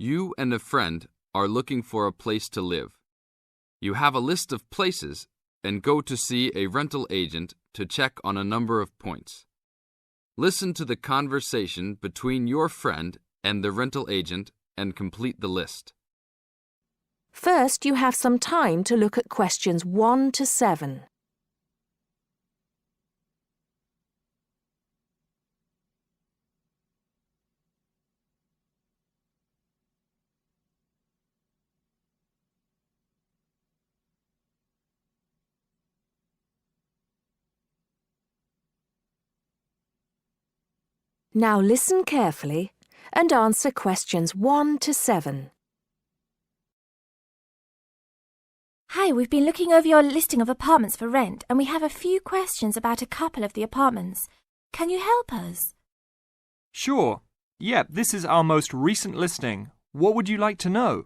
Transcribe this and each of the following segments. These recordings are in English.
You and a friend are looking for a place to live. You have a list of places and go to see a rental agent to check on a number of points. Listen to the conversation between your friend and the rental agent and complete the list. First, you have some time to look at questions 1 to 7. Now listen carefully and answer questions 1 to 7. Hi, we've been looking over your listing of apartments for rent and we have a few questions about a couple of the apartments. Can you help us? Sure. Yep, this is our most recent listing. What would you like to know?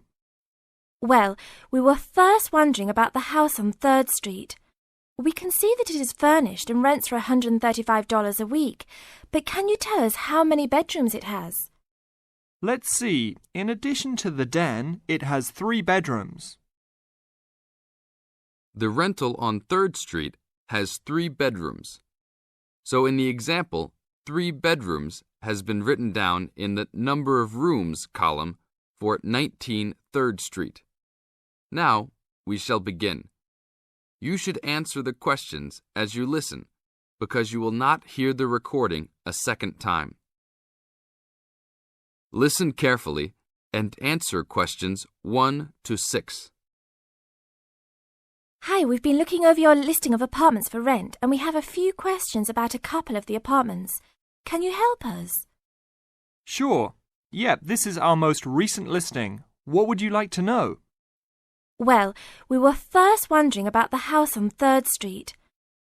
Well, we were first wondering about the house on 3rd Street. We can see that it is furnished and rents for $135 a week, but can you tell us how many bedrooms it has? Let's see. In addition to the den, it has 3 bedrooms. The rental on 3rd Street has 3 bedrooms. So in the example, 3 bedrooms has been written down in the number of rooms column for 19 3rd Street. Now we shall begin. You should answer the questions as you listen, because you will not hear the recording a second time. Listen carefully and answer questions 1 to 6. Hi, we've been looking over your listing of apartments for rent and we have a few questions about a couple of the apartments. Can you help us? Sure. Yep, this is our most recent listing. What would you like to know? Well, we were first wondering about the house on 3rd Street.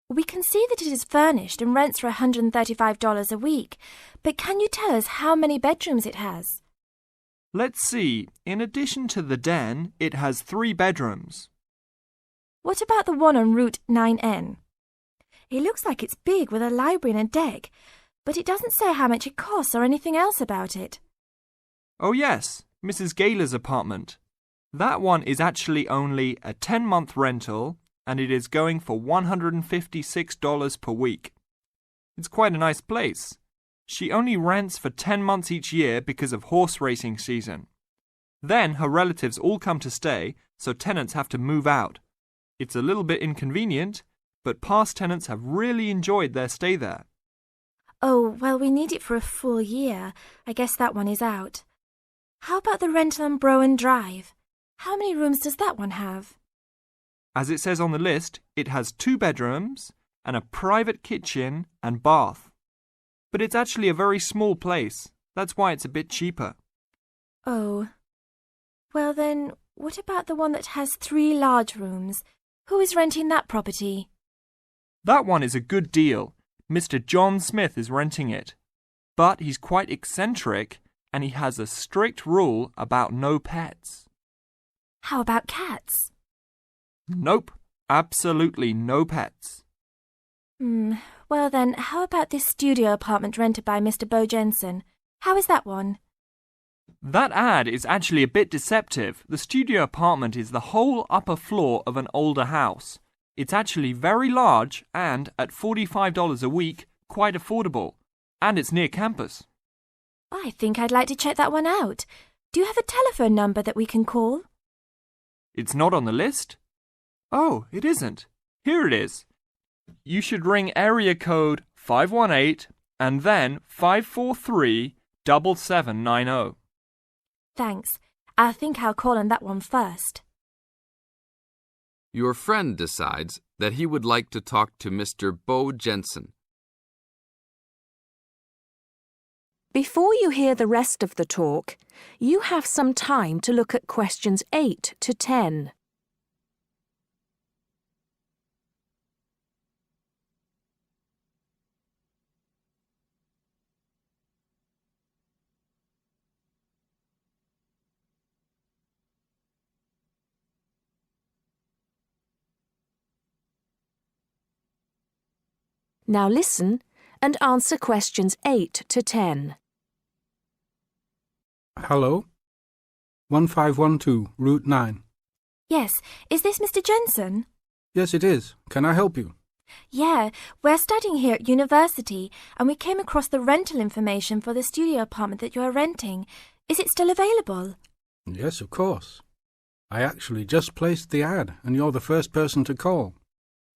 We can see that it is furnished and rents for $135 a week, but can you tell us how many bedrooms it has? Let's see. In addition to the den, it has 3 bedrooms. What about the one on Route 9N? It looks like it's big with a library and a deck, but it doesn't say how much it costs or anything else about it. Oh yes, Mrs. Gaylor's apartment. That one is actually only a 10-month rental and it is going for $156 per week. It's quite a nice place. She only rents for 10 months each year because of horse racing season. Then her relatives all come to stay, so tenants have to move out. It's a little bit inconvenient, but past tenants have really enjoyed their stay there. Oh, well, we need it for a full year. I guess that one is out. How about the rental on Browen Drive? How many rooms does that one have? As it says on the list, it has 2 bedrooms and a private kitchen and bath. But it's actually a very small place. That's why it's a bit cheaper. Oh. Well then, what about the one that has 3 large rooms? Who is renting that property? That one is a good deal. Mr. John Smith is renting it. But he's quite eccentric and he has a strict rule about no pets. How about cats? Nope, absolutely no pets. Well then, how about this studio apartment rented by Mr. Bo Jensen? How is that one? That ad is actually a bit deceptive. The studio apartment is the whole upper floor of an older house. It's actually very large and, at $45 a week, quite affordable. And it's near campus. I think I'd like to check that one out. Do you have a telephone number that we can call? It's not on the list? Oh, it isn't. Here it is. You should ring area code 518 and then 543-7790. Thanks. I think I'll call on that one first. Your friend decides that he would like to talk to Mr. Bo Jensen. Before you hear the rest of the talk, you have some time to look at questions 8 to 10. Now listen and answer questions 8 to 10. Hello? 1512, Route 9. Yes, is this Mr. Jensen? Yes, it is. Can I help you? Yeah, we're studying here at university and we came across the rental information for the studio apartment that you are renting. Is it still available? Yes, of course. I actually just placed the ad and you're the first person to call.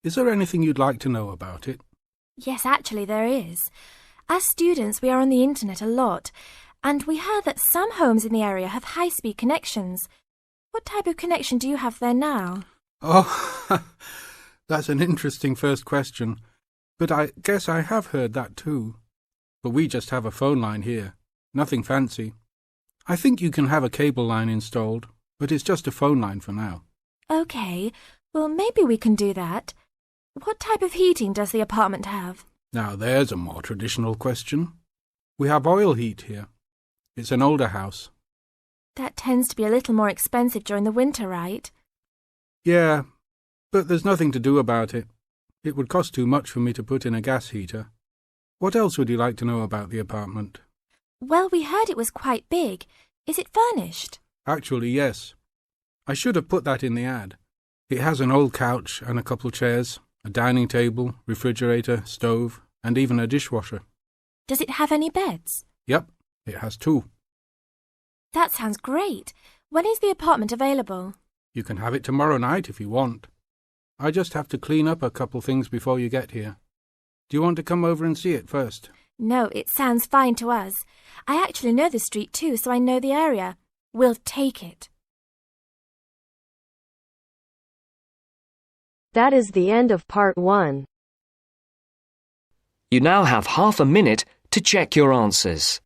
Is there anything you'd like to know about it? Yes, actually there is. As students, we are on the internet a lot, and we heard that some homes in the area have high-speed connections. What type of connection do you have there now? Oh, that's an interesting first question. But I guess I have heard that too. But we just have a phone line here. Nothing fancy. I think you can have a cable line installed, but it's just a phone line for now. Okay, well maybe we can do that. What type of heating does the apartment have? Now there's a more traditional question. We have oil heat here. It's an older house. That tends to be a little more expensive during the winter, right? Yeah, but there's nothing to do about it. It would cost too much for me to put in a gas heater. What else would you like to know about the apartment? Well, we heard it was quite big. Is it furnished? Actually, yes. I should have put that in the ad. It has an old couch and a couple chairs, a dining table, refrigerator, stove, and even a dishwasher. Does it have any beds? Yep, it has 2. That sounds great. When is the apartment available? You can have it tomorrow night if you want. I just have to clean up a couple things before you get here. Do you want to come over and see it first? No, it sounds fine to us. I actually know the street too, so I know the area. We'll take it. That is the end of part 1. You now have half a minute to check your answers.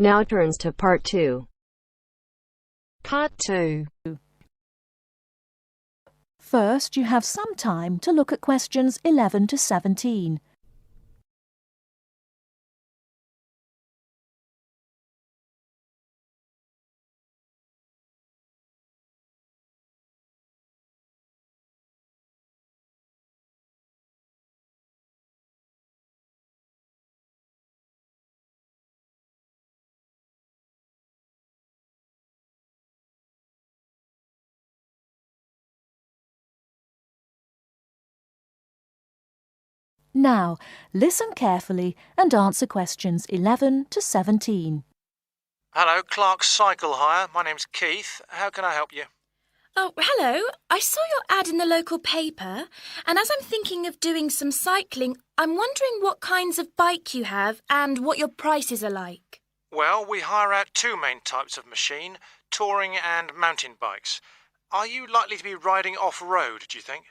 Now turns to part 2. Part 2. First, you have some time to look at questions 11 to 17. Now, listen carefully and answer questions 11 to 17. Hello, Clark's Cycle Hire. My name's Keith. How can I help you? Oh, hello. I saw your ad in the local paper, and as I'm thinking of doing some cycling, I'm wondering what kinds of bike you have and what your prices are like. Well, we hire out 2 main types of machine, touring and mountain bikes. Are you likely to be riding off-road, do you think?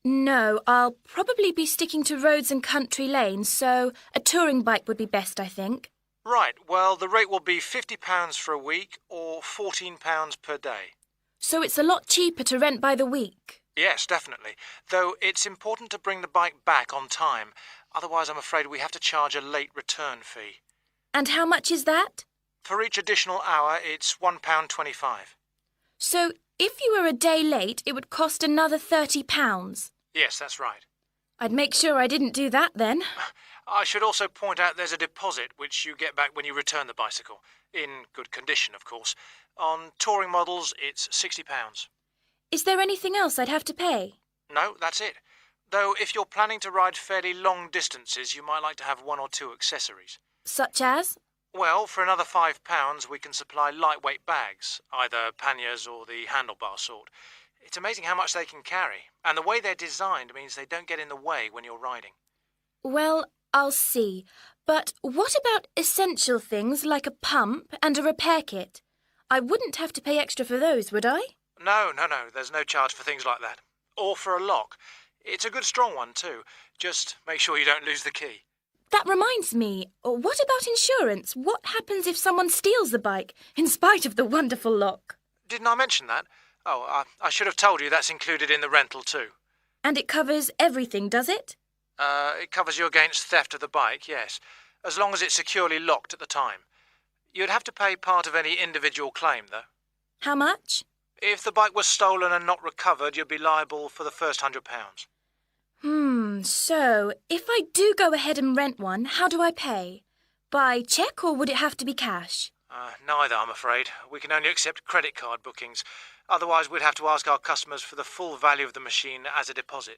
No, I'll probably be sticking to roads and country lanes, so a touring bike would be best, I think. Right, well, the rate will be £50 for a week or £14 per day. So it's a lot cheaper to rent by the week? Yes, definitely. Though it's important to bring the bike back on time. Otherwise, I'm afraid we have to charge a late return fee. And how much is that? For each additional hour, it's £1.25. So if you were a day late, it would cost another £30? Yes, that's right. I'd make sure I didn't do that then. I should also point out there's a deposit which you get back when you return the bicycle. In good condition, of course. On touring models, it's £60. Is there anything else I'd have to pay? No, that's it. Though if you're planning to ride fairly long distances, you might like to have 1 or 2 accessories. Such as? Well, for another £5, we can supply lightweight bags, either panniers or the handlebar sort. It's amazing how much they can carry, and the way they're designed means they don't get in the way when you're riding. Well, I'll see. But what about essential things like a pump and a repair kit? I wouldn't have to pay extra for those, would I? No, there's no charge for things like that. Or for a lock. It's a good strong one, too. Just make sure you don't lose the key. That reminds me, what about insurance? What happens if someone steals the bike, in spite of the wonderful lock? Didn't I mention that? Oh, I should have told you that's included in the rental too. And it covers everything, does it? It covers you against theft of the bike, yes, as long as it's securely locked at the time. You'd have to pay part of any individual claim, though. How much? If the bike was stolen and not recovered, you'd be liable for the first £100. So, if I do go ahead and rent one, how do I pay? By cheque or would it have to be cash? Neither, I'm afraid. We can only accept credit card bookings. Otherwise, we'd have to ask our customers for the full value of the machine as a deposit.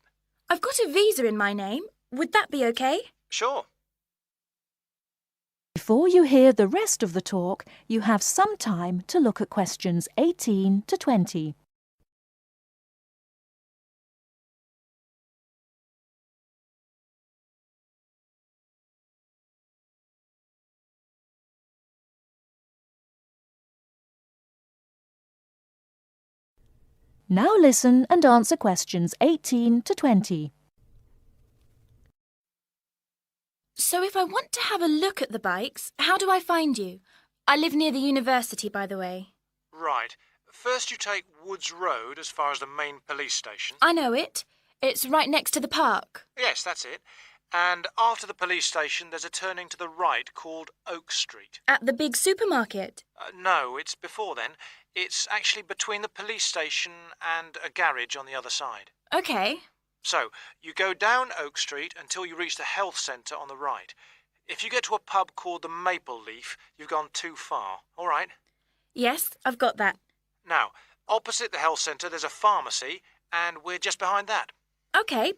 I've got a Visa in my name. Would that be okay? Sure. Before you hear the rest of the talk, you have some time to look at questions 18 to 20. Now listen and answer questions 18 to 20. So if I want to have a look at the bikes, how do I find you? I live near the university, by the way. Right. First you take Woods Road as far as the main police station. I know it. It's right next to the park. Yes, that's it. And after the police station, there's a turning to the right called Oak Street. At the big supermarket? No, it's before then. It's actually between the police station and a garage on the other side. OK. So, you go down Oak Street until you reach the health centre on the right. If you get to a pub called the Maple Leaf, you've gone too far, all right? Yes, I've got that. Now, opposite the health centre there's a pharmacy, and we're just behind that. OK,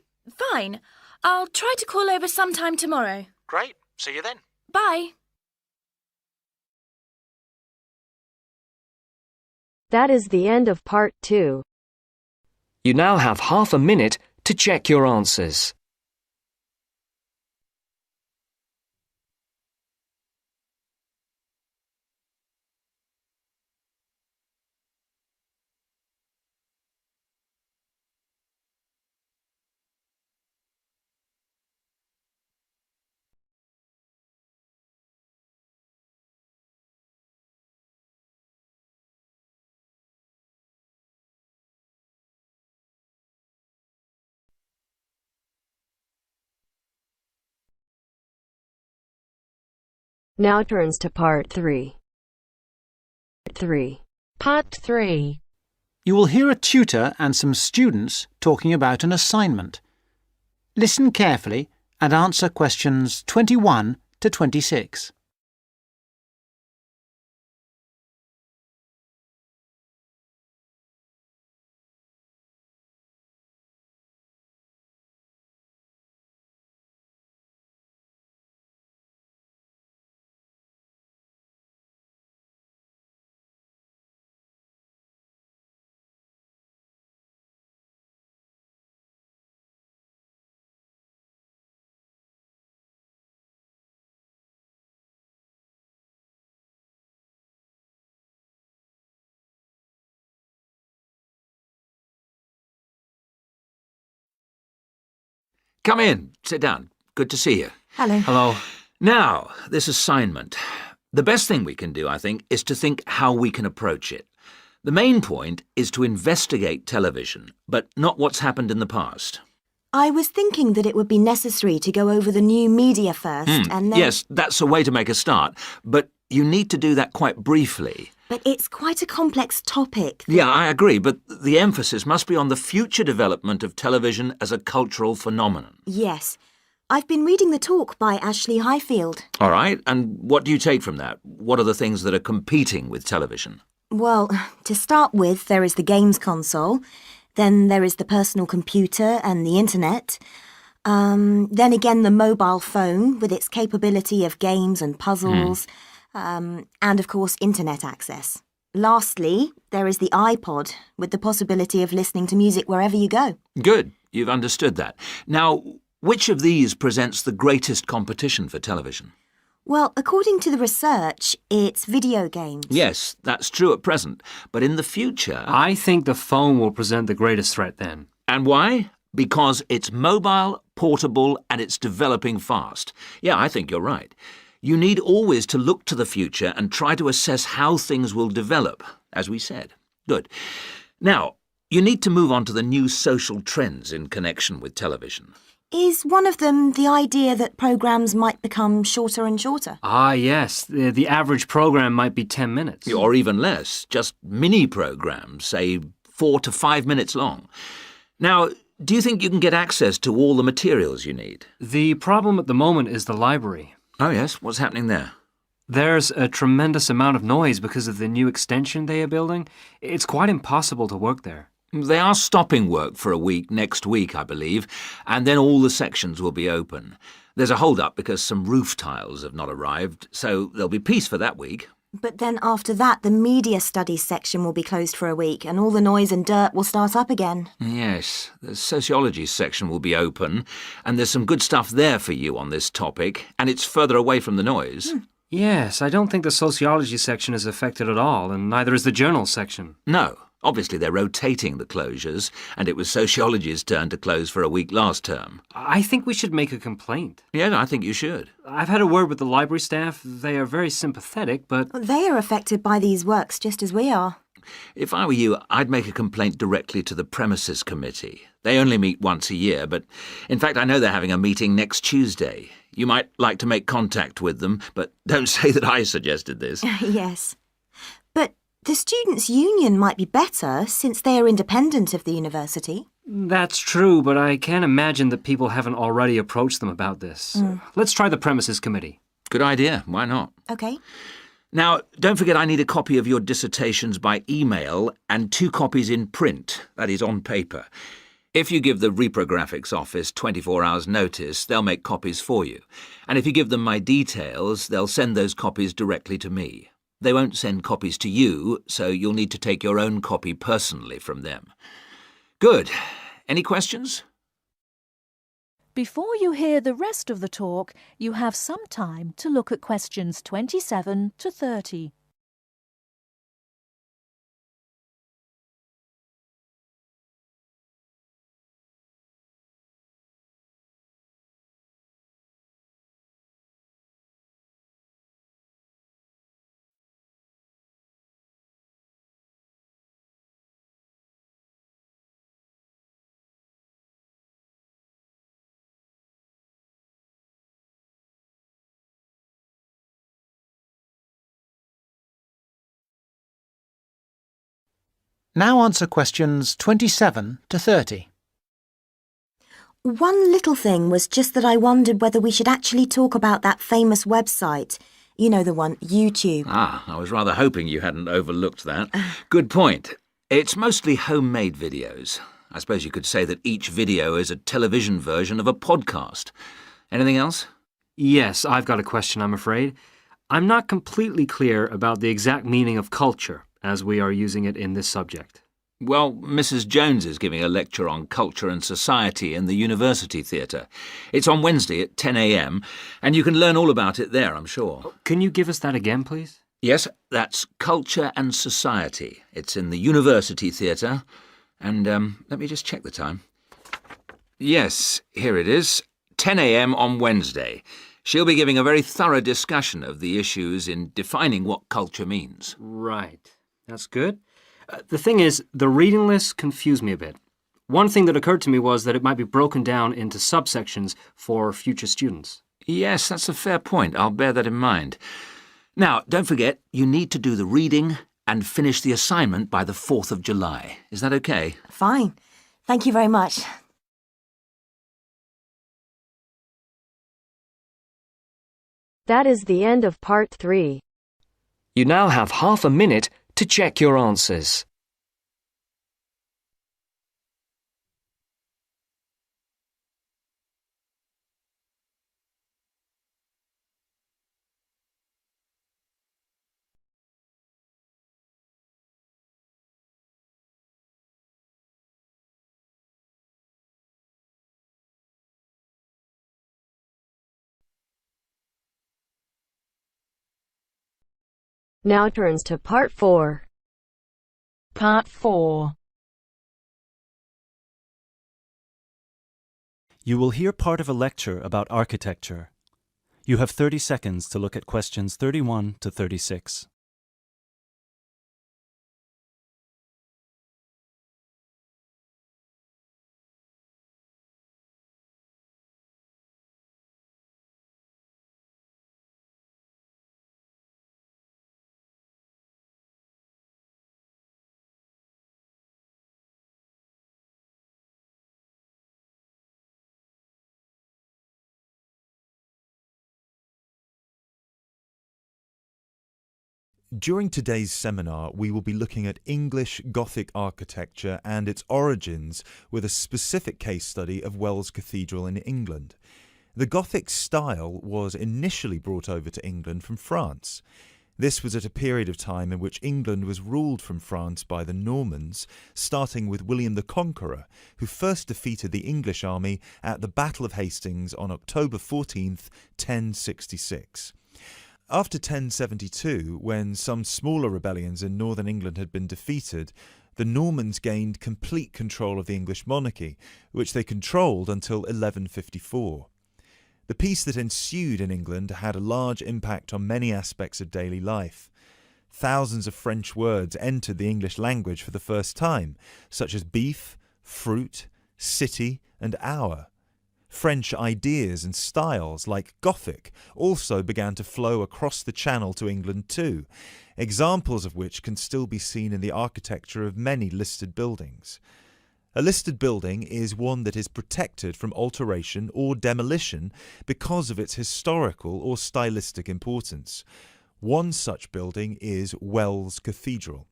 fine. I'll try to call over sometime tomorrow. Great. See you then. Bye. That is the end of part 2. You now have half a minute to check your answers. Now turns to part 3. Part 3. You will hear a tutor and some students talking about an assignment. Listen carefully and answer questions 21 to 26. Come in. Sit down. Good to see you. Hello. Hello. Now, this assignment. The best thing we can do, I think, is to think how we can approach it. The main point is to investigate television, but not what's happened in the past. I was thinking that it would be necessary to go over the new media first and then... Yes, that's a way to make a start, but you need to do that quite briefly. But it's quite a complex topic. Yeah, I agree, but the emphasis must be on the future development of television as a cultural phenomenon. Yes. I've been reading the talk by Ashley Highfield. All right, and what do you take from that? What are the things that are competing with television? Well, to start with, there is the games console. Then there is the personal computer and the internet. Then again, the mobile phone with its capability of games and puzzles. And of course, internet access. Lastly, there is the iPod with the possibility of listening to music wherever you go. Good, you've understood that. Now, which of these presents the greatest competition for television? Well, according to the research, it's video games. Yes, that's true at present, but in the future... I think the phone will present the greatest threat then. And why? Because it's mobile, portable, and it's developing fast. Yeah, I think you're right. You need always to look to the future and try to assess how things will develop, as we said. Good. Now, you need to move on to the new social trends in connection with television. Is one of them the idea that programmes might become shorter and shorter? Ah, yes. The average program might be 10 minutes. Or even less, just mini programs, say 4 to 5 minutes long. Now, do you think you can get access to all the materials you need? The problem at the moment is the library. Oh, yes? What's happening there? There's a tremendous amount of noise because of the new extension they are building. It's quite impossible to work there. They are stopping work for a week next week, I believe, and then all the sections will be open. There's a hold-up because some roof tiles have not arrived, so there'll be peace for that week. But then after that, the media studies section will be closed for a week and all the noise and dirt will start up again. Yes, the sociology section will be open, and there's some good stuff there for you on this topic, and it's further away from the noise. Yes, I don't think the sociology section is affected at all, and neither is the journal section. No. Obviously, they're rotating the closures, and it was sociology's turn to close for a week last term. I think we should make a complaint. Yeah, I think you should. I've had a word with the library staff. They are very sympathetic, but... They are affected by these works just as we are. If I were you, I'd make a complaint directly to the premises committee. They only meet once a year, but in fact, I know they're having a meeting next Tuesday. You might like to make contact with them, but don't say that I suggested this. Yes. But the Students' Union might be better since they are independent of the university. That's true, but I can't imagine that people haven't already approached them about this. Let's try the premises committee. Good idea. Why not? OK. Now, don't forget I need a copy of your dissertations by email and 2 copies in print, that is, on paper. If you give the reprographics office 24 hours' notice, they'll make copies for you. And if you give them my details, they'll send those copies directly to me. They won't send copies to you, so you'll need to take your own copy personally from them. Good. Any questions? Before you hear the rest of the talk, you have some time to look at questions 27 to 30. Now answer questions 27 to 30. One little thing was just that I wondered whether we should actually talk about that famous website. You know the one, YouTube. Ah, I was rather hoping you hadn't overlooked that. Good point. It's mostly homemade videos. I suppose you could say that each video is a television version of a podcast. Anything else? Yes, I've got a question, I'm afraid. I'm not completely clear about the exact meaning of culture, as we are using it in this subject. Well, Mrs. Jones is giving a lecture on culture and society in the University Theatre. It's on Wednesday at 10 a.m, and you can learn all about it there, I'm sure. Can you give us that again, please? Yes, that's Culture and Society. It's in the University Theatre. And let me just check the time. Yes, here it is. 10 a.m. on Wednesday. She'll be giving a very thorough discussion of the issues in defining what culture means. Right. That's good. The thing is, the reading list confused me a bit. One thing that occurred to me was that it might be broken down into subsections for future students. Yes, that's a fair point. I'll bear that in mind. Now, don't forget, you need to do the reading and finish the assignment by the 4th of July. Is that okay? Fine. Thank you very much. That is the end of part 3. You now have half a minute to check your answers. Now turns to part 4. Part 4. You will hear part of a lecture about architecture. You have 30 seconds to look at questions 31 to 36. During today's seminar, we will be looking at English Gothic architecture and its origins with a specific case study of Wells Cathedral in England. The Gothic style was initially brought over to England from France. This was at a period of time in which England was ruled from France by the Normans, starting with William the Conqueror, who first defeated the English army at the Battle of Hastings on October 14th, 1066. After 1072, when some smaller rebellions in northern England had been defeated, the Normans gained complete control of the English monarchy, which they controlled until 1154. The peace that ensued in England had a large impact on many aspects of daily life. Thousands of French words entered the English language for the first time, such as beef, fruit, city, and hour. French ideas and styles, like Gothic, also began to flow across the Channel to England too, examples of which can still be seen in the architecture of many listed buildings. A listed building is one that is protected from alteration or demolition because of its historical or stylistic importance. One such building is Wells Cathedral.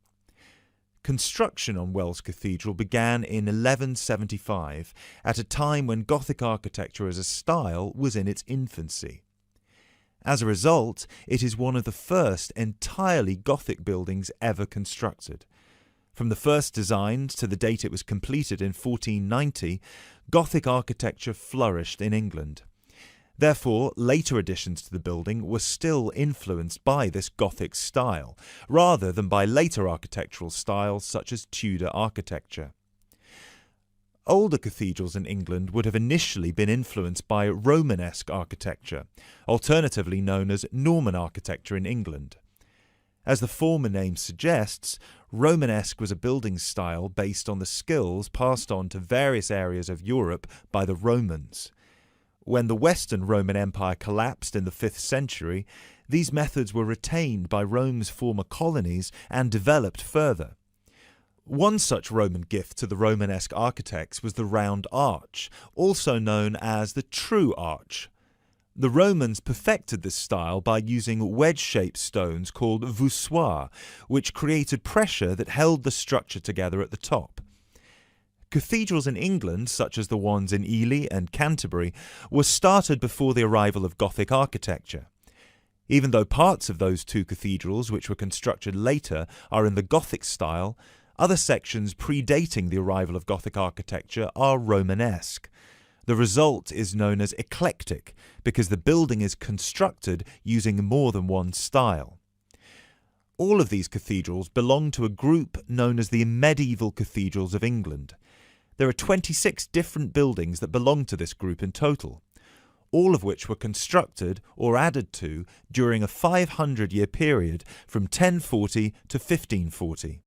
Construction on Wells Cathedral began in 1175, at a time when Gothic architecture as a style was in its infancy. As a result, it is one of the first entirely Gothic buildings ever constructed. From the first designs to the date it was completed in 1490, Gothic architecture flourished in England. Therefore, later additions to the building were still influenced by this Gothic style, rather than by later architectural styles such as Tudor architecture. Older cathedrals in England would have initially been influenced by Romanesque architecture, alternatively known as Norman architecture in England. As the former name suggests, Romanesque was a building style based on the skills passed on to various areas of Europe by the Romans. When the Western Roman Empire collapsed in the 5th century, these methods were retained by Rome's former colonies and developed further. One such Roman gift to the Romanesque architects was the round arch, also known as the true arch. The Romans perfected this style by using wedge-shaped stones called voussoirs, which created pressure that held the structure together at the top. Cathedrals in England, such as the ones in Ely and Canterbury, were started before the arrival of Gothic architecture. Even though parts of those two cathedrals, which were constructed later, are in the Gothic style, other sections predating the arrival of Gothic architecture are Romanesque. The result is known as eclectic, because the building is constructed using more than one style. All of these cathedrals belong to a group known as the medieval cathedrals of England. There are 26 different buildings that belong to this group in total, all of which were constructed or added to during a 500-year period from 1040 to 1540.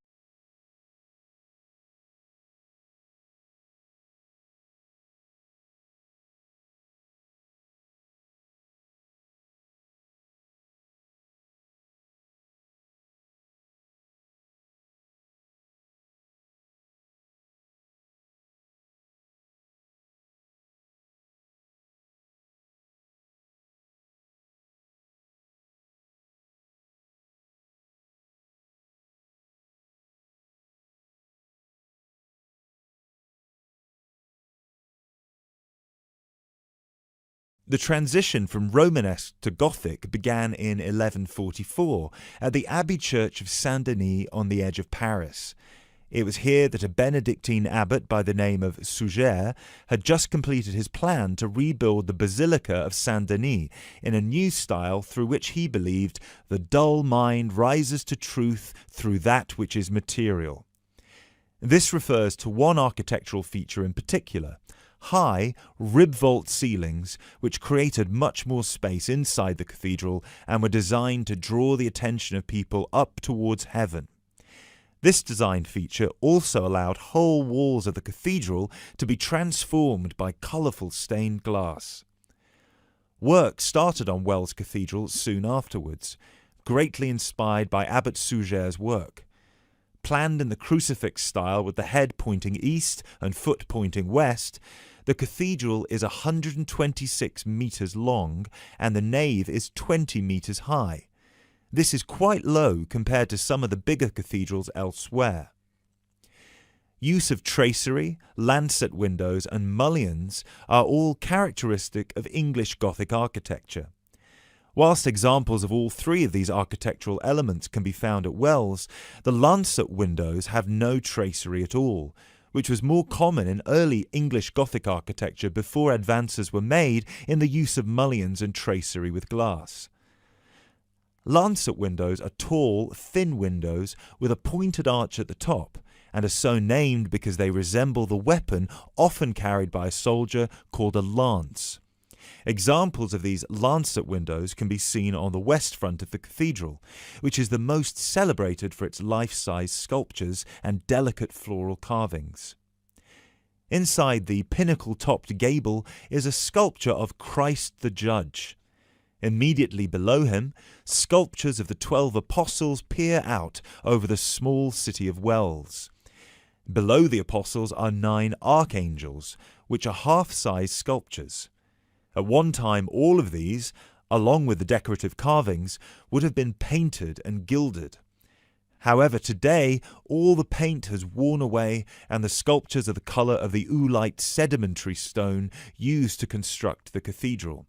The transition from Romanesque to Gothic began in 1144 at the Abbey Church of Saint-Denis on the edge of Paris. It was here that a Benedictine abbot by the name of Suger had just completed his plan to rebuild the Basilica of Saint-Denis in a new style through which he believed the dull mind rises to truth through that which is material. This refers to one architectural feature in particular, high rib vault ceilings which created much more space inside the cathedral and were designed to draw the attention of people up towards heaven. This design feature also allowed whole walls of the cathedral to be transformed by colourful stained glass. Work started on Wells Cathedral soon afterwards, greatly inspired by Abbot Suger's work. Planned in the crucifix style with the head pointing east and foot pointing west, the cathedral is 126 metres long and the nave is 20 metres high. This is quite low compared to some of the bigger cathedrals elsewhere. Use of tracery, lancet windows and mullions are all characteristic of English Gothic architecture. Whilst examples of all three of these architectural elements can be found at Wells, the lancet windows have no tracery at all, which was more common in early English Gothic architecture before advances were made in the use of mullions and tracery with glass. Lancet windows are tall, thin windows with a pointed arch at the top, and are so named because they resemble the weapon often carried by a soldier called a lance. Examples of these lancet windows can be seen on the west front of the cathedral, which is the most celebrated for its life-size sculptures and delicate floral carvings. Inside the pinnacle-topped gable is a sculpture of Christ the Judge. Immediately below him, sculptures of the 12 apostles peer out over the small city of Wells. Below the apostles are 9 archangels, which are half-size sculptures. At one time, all of these, along with the decorative carvings, would have been painted and gilded. However, today, all the paint has worn away and the sculptures are the colour of the oolite sedimentary stone used to construct the cathedral.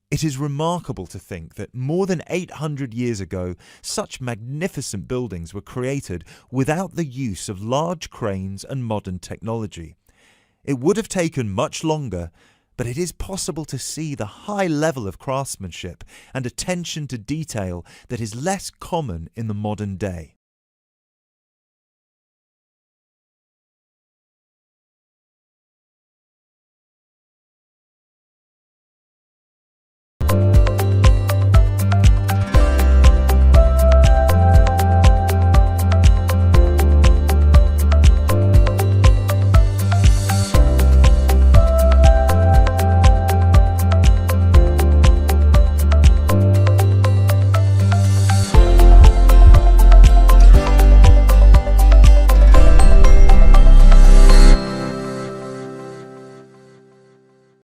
It is remarkable to think that more than 800 years ago, such magnificent buildings were created without the use of large cranes and modern technology. It would have taken much longer, but it is possible to see the high level of craftsmanship and attention to detail that is less common in the modern day.